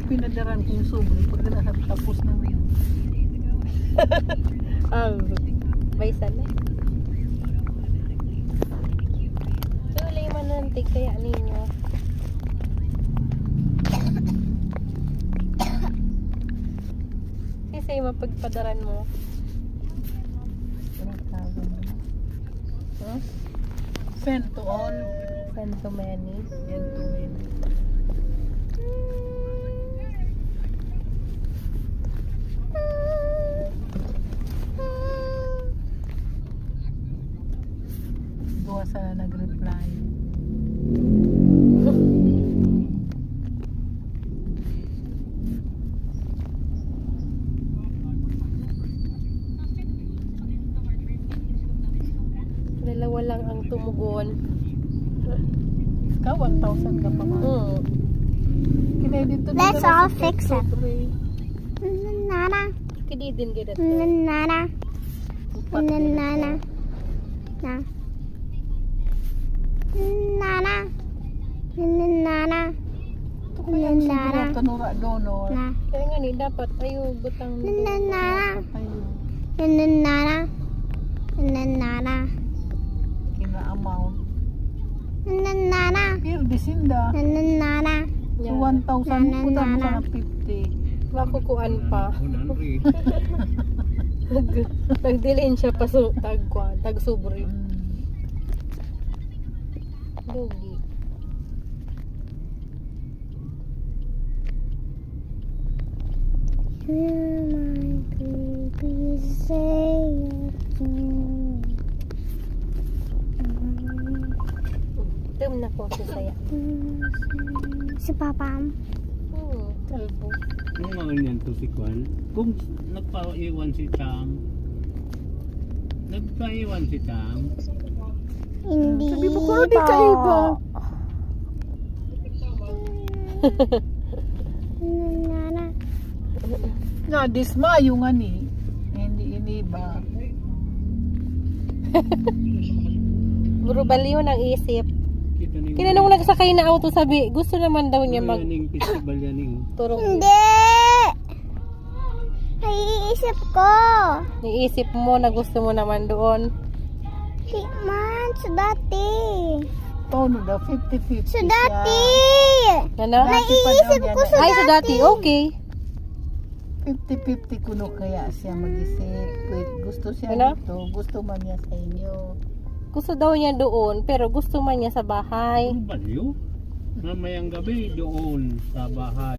pinadaran kong sobre pag tapos na yun. Baysan na. So, lima nantig kaya ninyo. Kasi mapagpadaran mo. Anong tawag mo? Huh? Send to all. Send to many. Send to many. Duwa sa nag-reply. Dalawa lang ang tumugon. Ikaw, 1,000 ka pa nga. Kinay dito na Let's all fix it. Nana. Kadi din gid ato. Nana. Nana. Na. Nana. Nana. Ito kaya ang siguro kanura donor. Na. Kaya nga ni dapat ayo butang Nana. Ayun. Nana. Nana. Kina amount. Nana. Pero disinda. Nana. So 1,000 puta mo ka ng 50. Makukuan pa. Nagdilin siya pa so tag sobre. Lugi. Please say it to me. Tum na ko sa saya. Si Papa. Kalbo. Yung mga ganyan to si Kwan, kung nagpaiwan si Tam, Hindi Sabi mo ko di kayo ba? Nana. Na dismayo nga ni. Hindi iniba. Buro baliw ng isip. kita ning Kinanong nagsakay na auto sabi, gusto naman daw niya mag ning festival yan ning turong. Hindi! Naiisip ko. Niisip mo na gusto mo naman doon. Di man, sa dati. Tono daw 50-50 Sa dati. Ano? Naiisip ko sa Ay, sa dati, okay. 50-50 kuno kaya siya mag-isip. Wait, gusto siya Ano? dito. Gusto man niya sa inyo. Gusto daw niya doon, pero gusto man niya sa bahay. baliw. Mamayang gabi doon sa bahay.